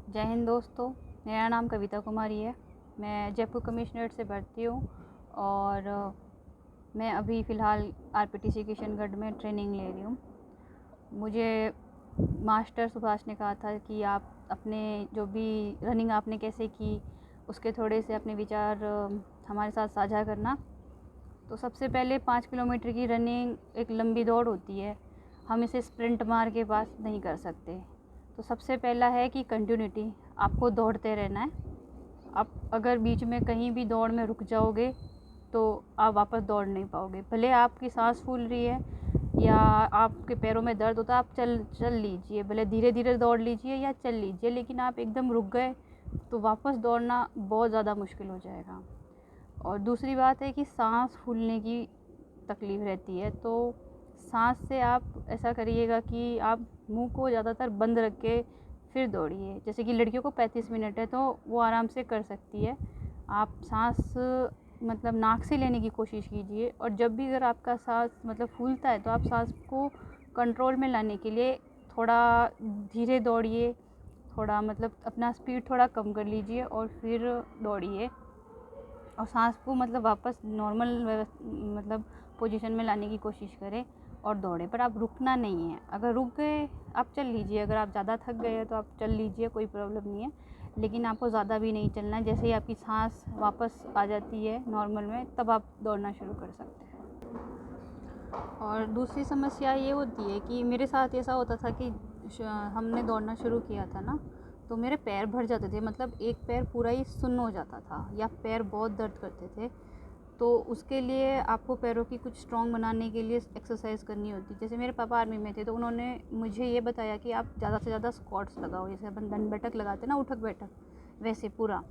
जय हिंद दोस्तों। मेरा नाम कविता कुमारी है। मैं जयपुर कमिश्नरेट से भर्ती हूँ और मैं अभी फ़िलहाल आरपीटीसी किशनगढ़ में ट्रेनिंग ले रही हूँ। मुझे मास्टर सुभाष ने कहा था कि आप अपने जो भी रनिंग आपने कैसे की उसके थोड़े से अपने विचार हमारे साथ साझा करना। तो सबसे पहले 5 किलोमीटर की रनिंग एक लंबी दौड़ होती है, हम इसे स्प्रिंट मार के पास नहीं कर सकते। तो सबसे पहला है कि कंटिन्यूटी, आपको दौड़ते रहना है। आप अगर बीच में कहीं भी दौड़ में रुक जाओगे तो आप वापस दौड़ नहीं पाओगे। भले आपकी सांस फूल रही है या आपके पैरों में दर्द होता है, आप चल लीजिए, भले धीरे धीरे दौड़ लीजिए या चल लीजिए, लेकिन आप एकदम रुक गए तो वापस दौड़ना बहुत ज़्यादा मुश्किल हो जाएगा। और दूसरी बात है कि सांस फूलने की तकलीफ़ रहती है, तो सांस से आप ऐसा करिएगा कि आप मुंह को ज़्यादातर बंद रख के फिर दौड़िए। जैसे कि लड़कियों को 35 मिनट है तो वो आराम से कर सकती है। आप सांस मतलब नाक से लेने की कोशिश कीजिए, और जब भी अगर आपका सांस मतलब फूलता है तो आप सांस को कंट्रोल में लाने के लिए थोड़ा धीरे दौड़िए, थोड़ा मतलब अपना स्पीड थोड़ा कम कर लीजिए और फिर दौड़िए और सांस को मतलब वापस नॉर्मल मतलब पोजीशन में लाने की कोशिश करें और दौड़े। पर आप रुकना नहीं है। अगर रुक गए आप चल लीजिए, अगर आप ज़्यादा थक गए हैं तो आप चल लीजिए, कोई प्रॉब्लम नहीं है, लेकिन आपको ज़्यादा भी नहीं चलना है। जैसे ही आपकी सांस वापस आ जाती है नॉर्मल में, तब आप दौड़ना शुरू कर सकते हैं। और दूसरी समस्या ये होती है कि मेरे साथ ऐसा होता था कि हमने दौड़ना शुरू किया था ना, तो मेरे पैर भर जाते थे, मतलब एक पैर पूरा ही सुन्न हो जाता था या पैर बहुत दर्द करते थे। तो उसके लिए आपको पैरों की कुछ स्ट्रॉन्ग बनाने के लिए एक्सरसाइज करनी होती। जैसे मेरे पापा आर्मी में थे तो उन्होंने मुझे ये बताया कि आप ज़्यादा से ज़्यादा स्क्वाट्स लगाओ, जैसे अपन दंड बैठक लगाते ना, उठक बैठक, वैसे पूरा।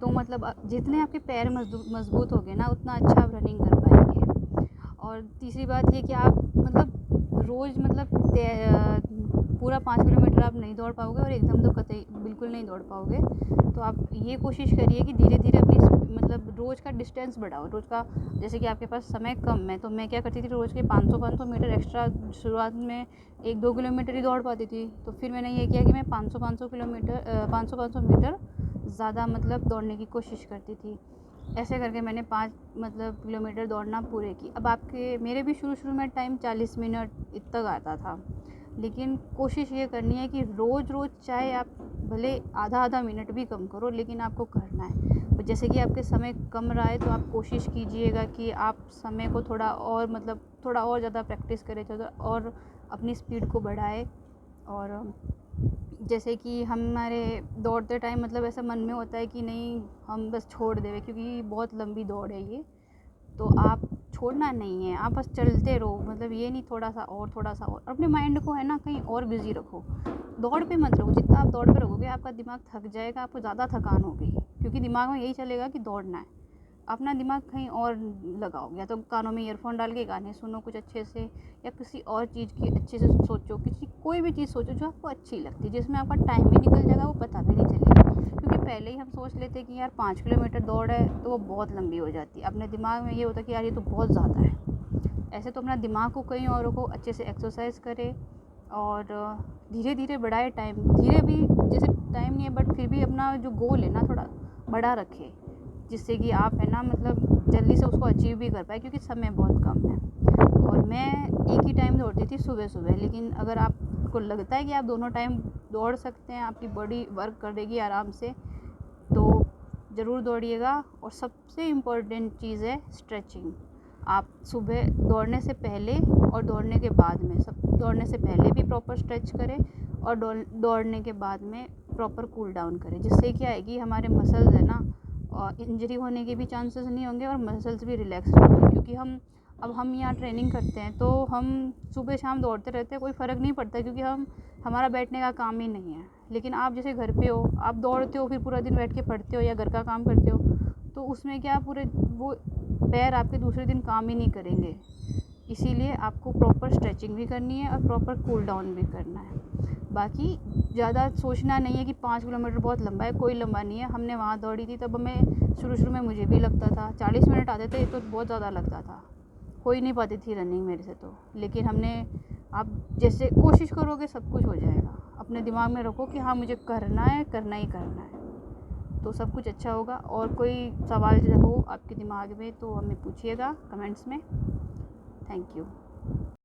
तो मतलब जितने आपके पैर मजबूत होंगे ना, उतना अच्छा आप रनिंग कर पाएंगे। और तीसरी बात ये कि आप मतलब रोज़ मतलब पूरा 5 किलोमीटर आप नहीं दौड़ पाओगे और एकदम तो कतई बिल्कुल नहीं दौड़ पाओगे। तो आप ये कोशिश करिए कि धीरे धीरे अपनी मतलब रोज़ का डिस्टेंस बढ़ाओ। रोज़ का, जैसे कि आपके पास समय कम है तो मैं क्या करती थी, रोज़ के 500 मीटर एक्स्ट्रा, शुरुआत में 1-2 किलोमीटर ही दौड़ पाती थी, तो फिर मैंने ये किया कि मैं 500 किलोमीटर 500 मीटर ज़्यादा मतलब दौड़ने की कोशिश करती थी। ऐसे करके मैंने 5 मतलब किलोमीटर दौड़ना पूरे की। अब आपके मेरे भी शुरू में टाइम 40 मिनट तक आता था, लेकिन कोशिश ये करनी है कि रोज़ चाहे आप भले आधा मिनट भी कम करो, लेकिन आपको करना है। जैसे कि आपके समय कम रहा है तो आप कोशिश कीजिएगा कि आप समय को थोड़ा और मतलब थोड़ा और ज़्यादा प्रैक्टिस करें, और अपनी स्पीड को बढ़ाए। और जैसे कि हमारे दौड़ते टाइम मतलब ऐसा मन में होता है कि नहीं हम बस छोड़ दें, क्योंकि बहुत लंबी दौड़ है ये, तो आप छोड़ना नहीं है, आप बस चलते रहो। मतलब ये नहीं थोड़ा सा और अपने माइंड को है ना कहीं और बिज़ी रखो, दौड़ पे मत रहो। जितना आप दौड़ पे रहोगे आपका दिमाग थक जाएगा, आपको ज़्यादा थकान होगी, क्योंकि दिमाग में यही चलेगा कि दौड़ना है। अपना दिमाग कहीं और लगाओ, या तो कानों में ईयरफोन डाल के गाने सुनो कुछ अच्छे से, या किसी और चीज़ की अच्छे से सोचो, कोई भी चीज़ सोचो जो आपको अच्छी लगती है, जिसमें आपका टाइम भी निकल जाएगा, वो पता भी नहीं चलेगा। क्योंकि पहले ही हम सोच लेते हैं कि यार 5 किलोमीटर दौड़ है तो वो बहुत लंबी हो जाती है, अपने दिमाग में ये होता है कि यार ये तो बहुत ज़्यादा है। ऐसे तो अपना दिमाग को कहीं और को अच्छे से एक्सरसाइज करें और धीरे धीरे बढ़ाए टाइम। धीरे भी जैसे टाइम नहीं है, बट फिर भी अपना जो गोल है ना थोड़ा बड़ा रखें, जिससे कि आप है ना मतलब जल्दी से उसको अचीव भी कर पाए, क्योंकि समय बहुत कम है। और मैं एक ही टाइम दौड़ती थी सुबह, लेकिन अगर आपको लगता है कि आप दोनों टाइम दौड़ सकते हैं, आपकी बॉडी वर्क करेगी आराम से, तो ज़रूर दौड़िएगा। और सबसे इम्पोर्टेंट चीज़ है स्ट्रेचिंग। आप सुबह दौड़ने से पहले और दौड़ने के बाद में, सब दौड़ने से पहले भी प्रॉपर स्ट्रेच करें और दौड़ने के बाद में प्रॉपर कूल डाउन करें, जिससे क्या है कि हमारे मसल्स है ना इंजरी होने के भी चांसेस नहीं होंगे और मसल्स भी रिलैक्स रहेंगे। क्योंकि हम यहाँ ट्रेनिंग करते हैं तो हम सुबह शाम दौड़ते रहते हैं, कोई फ़र्क नहीं पड़ता, क्योंकि हमारा बैठने का काम ही नहीं है। लेकिन आप जैसे घर पे हो, आप दौड़ते हो, फिर पूरा दिन बैठ के पढ़ते हो या घर का काम करते हो, तो उसमें क्या पूरे वो पैर आपके दूसरे दिन काम ही नहीं करेंगे। इसीलिए आपको प्रॉपर स्ट्रेचिंग भी करनी है और प्रॉपर कूल डाउन भी करना है। बाकी ज़्यादा सोचना नहीं है कि 5 किलोमीटर बहुत लंबा है, कोई लंबा नहीं है। हमने वहाँ दौड़ी थी तब हमें शुरू में मुझे भी लगता था 40 मिनट आते थे तो बहुत ज़्यादा लगता था, हो ही नहीं पाती थी रनिंग मेरे से तो। लेकिन हमने, आप जैसे कोशिश करोगे सब कुछ हो जाएगा। अपने दिमाग में रखो कि हाँ मुझे करना है, करना ही करना है, तो सब कुछ अच्छा होगा। और कोई सवाल जो हो आपके दिमाग में तो हमें पूछिएगा कमेंट्स में। Thank you.